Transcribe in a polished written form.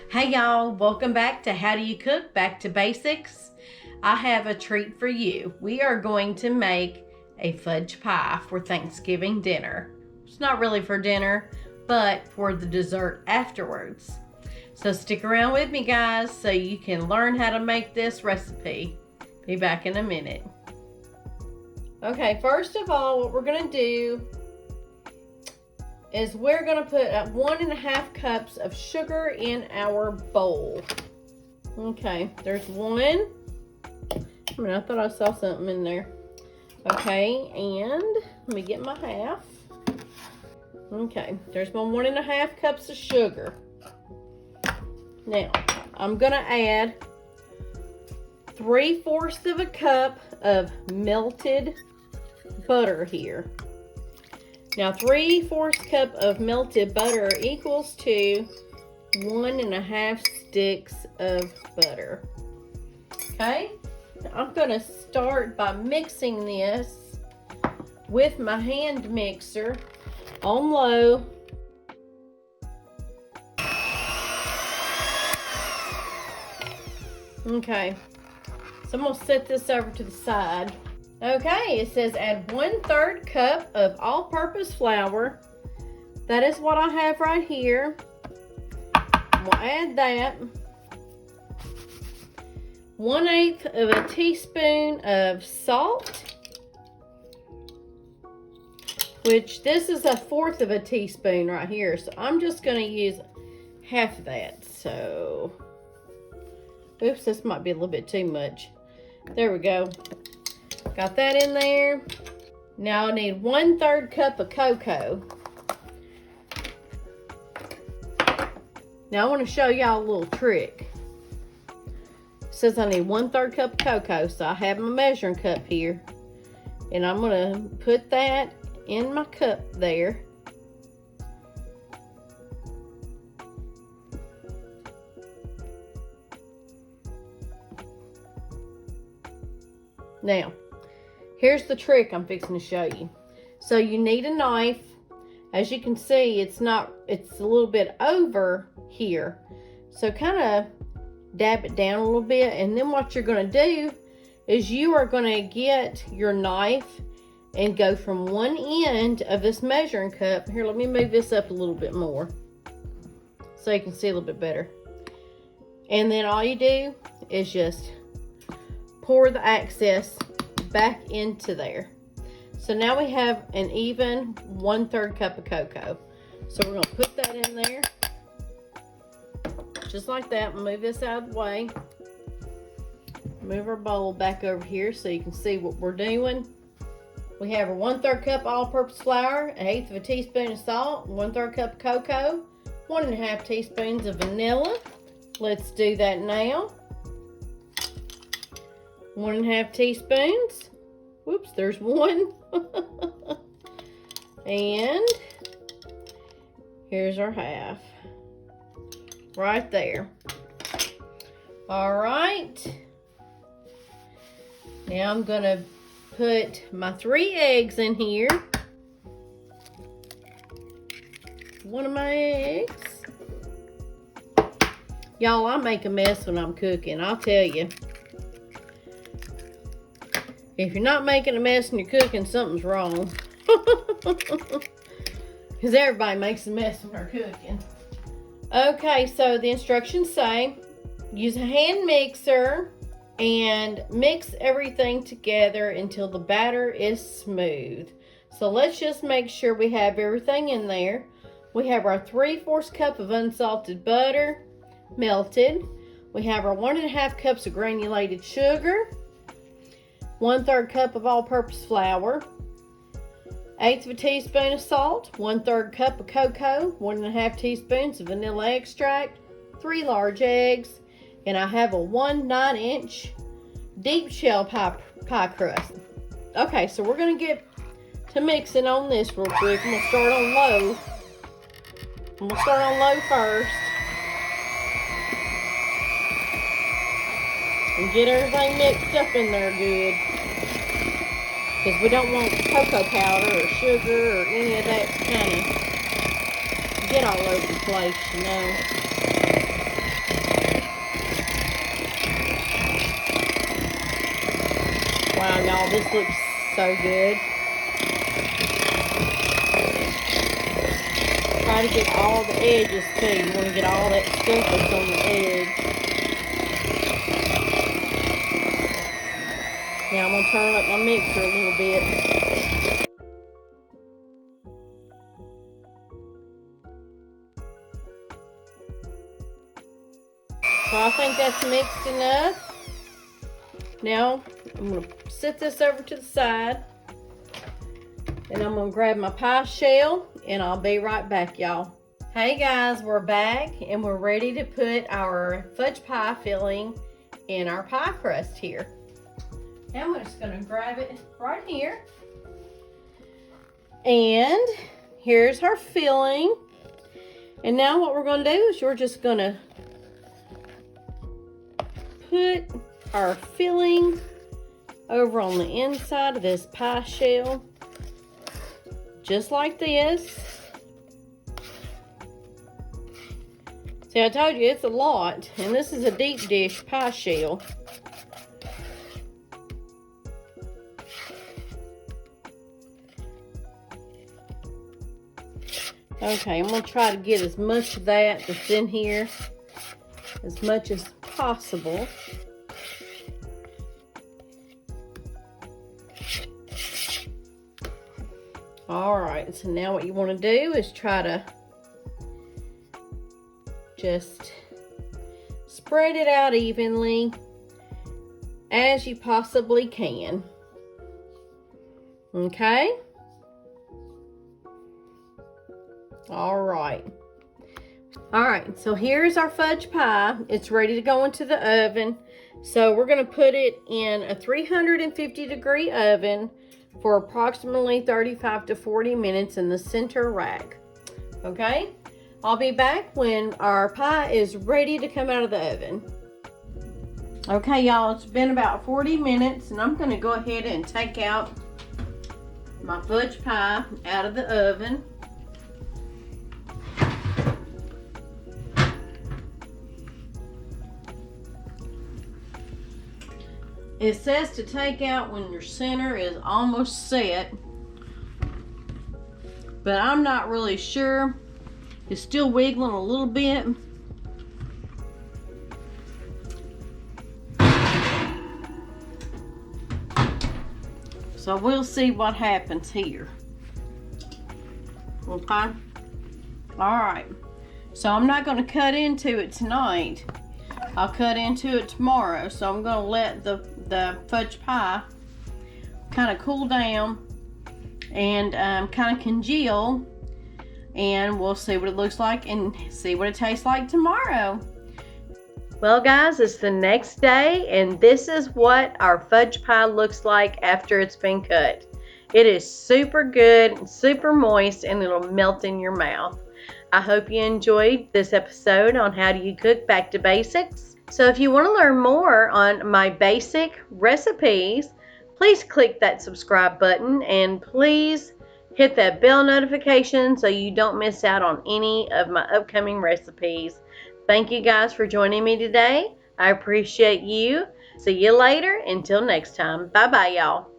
Hey y'all, welcome back to How Do You Cook? Back to Basics. I have a treat for you. We are going to make a fudge pie for Thanksgiving dinner. It's not really for dinner, but for the dessert afterwards. So stick around with me, guys, so you can learn how to make this recipe. Be back in a minute. Okay, first of all, what we're going to do is we're going to put 1.5 cups of sugar in our bowl. Okay, there's one. I thought I saw something in there. Okay, and let me get my half. Okay, there's my 1.5 cups of sugar. Now, I'm going to add 3/4 of a cup of melted butter here. Now, 3/4 cup of melted butter equals to 1.5 sticks of butter. Okay, I'm going to start by mixing this with my hand mixer on low. Okay, so I'm going to set this over to the side. Okay, it says add 1/3 cup of all-purpose flour. That is what I have right here. We'll add that. 1/8 of a teaspoon of salt, which this is 1/4 of a teaspoon right here. So I'm just going to use half of that. So, oops, this might be a little bit too much. There we go. Got that in there. Now I need 1/3 cup of cocoa. Now I want to show y'all a little trick. It says I need 1/3 cup of cocoa, so I have my measuring cup here. And I'm going to put that in my cup there. Now, here's the trick I'm fixing to show you. So you need a knife. As you can see, it's a little bit over here. So kind of dab it down a little bit. And then what you're going to do is you are going to get your knife and go from one end of this measuring cup. Here, let me move this up a little bit more so you can see a little bit better. And then all you do is just pour the excess back into there. So now we have an even 1/3 cup of cocoa. So we're going to put that in there just like that. Move this out of the way. Move our bowl back over here so you can see what we're doing. We have our 1/3 cup all-purpose flour, 1/8 of a teaspoon of salt, 1/3 cup of cocoa, 1.5 teaspoons of vanilla. Let's do that now. 1.5 teaspoons. Whoops, there's one. And here's our half. Right there. All right. Now I'm going to put my 3 eggs in here. One of my eggs. Y'all, I make a mess when I'm cooking, I'll tell you. If you're not making a mess when you're cooking, something's wrong. Because everybody makes a mess when they're cooking. Okay, so the instructions say, use a hand mixer and mix everything together until the batter is smooth. So let's just make sure we have everything in there. We have our 3/4 cup of unsalted butter, melted. We have our 1.5 cups of granulated sugar. 1/3 cup of all-purpose flour, 1/8 of a teaspoon of salt, 1/3 cup of cocoa, 1.5 teaspoons of vanilla extract, 3 large eggs, and I have a 1 9-inch deep shell pie crust. Okay, so we're going to get to mixing on this real quick. I'm going to start on low. I'm going to start on low first. And get everything mixed up in there good. Because we don't want cocoa powder or sugar or any of that to kind of get all over the place, you know. Y'all, this looks so good. Try to get all the edges too. You want to get all that stuff that's on the edge. Now I'm going to turn up my mixer a little bit. So I think that's mixed enough. Now I'm going to set this over to the side. And I'm going to grab my pie shell and I'll be right back, y'all. Hey guys, we're back and we're ready to put our fudge pie filling in our pie crust here. And I'm just going to grab it right here. And here's our filling. And now what we're going to do is we're just going to put our filling over on the inside of this pie shell. Just like this. See, I told you it's a lot, and this is a deep dish pie shell. Okay, I'm going to try to get as much of that that's in here as much as possible. Alright, so now what you want to do is try to just spread it out evenly as you possibly can. Okay? Alright. Alright, so here's our fudge pie. It's ready to go into the oven. So we're going to put it in a 350-degree oven for approximately 35 to 40 minutes in the center rack. Okay? I'll be back when our pie is ready to come out of the oven. Okay, y'all, it's been about 40 minutes and I'm going to go ahead and take out my fudge pie out of the oven. It says to take out when your center is almost set, but I'm not really sure. It's still wiggling a little bit. So we'll see what happens here. Okay? Alright. So I'm not going to cut into it tonight. I'll cut into it tomorrow. So I'm going to let the fudge pie kind of cool down and kind of congeal, and we'll see what it looks like and see what it tastes like tomorrow. Well guys, it's the next day and this is what our fudge pie looks like after it's been cut. It is super good, super moist, and it'll melt in your mouth. I hope you enjoyed this episode on how do you cook back to basics. So if you want to learn more on my basic recipes, please click that subscribe button and please hit that bell notification so you don't miss out on any of my upcoming recipes. Thank you guys for joining me today. I appreciate you. See you later. Until next time. Bye-bye, y'all.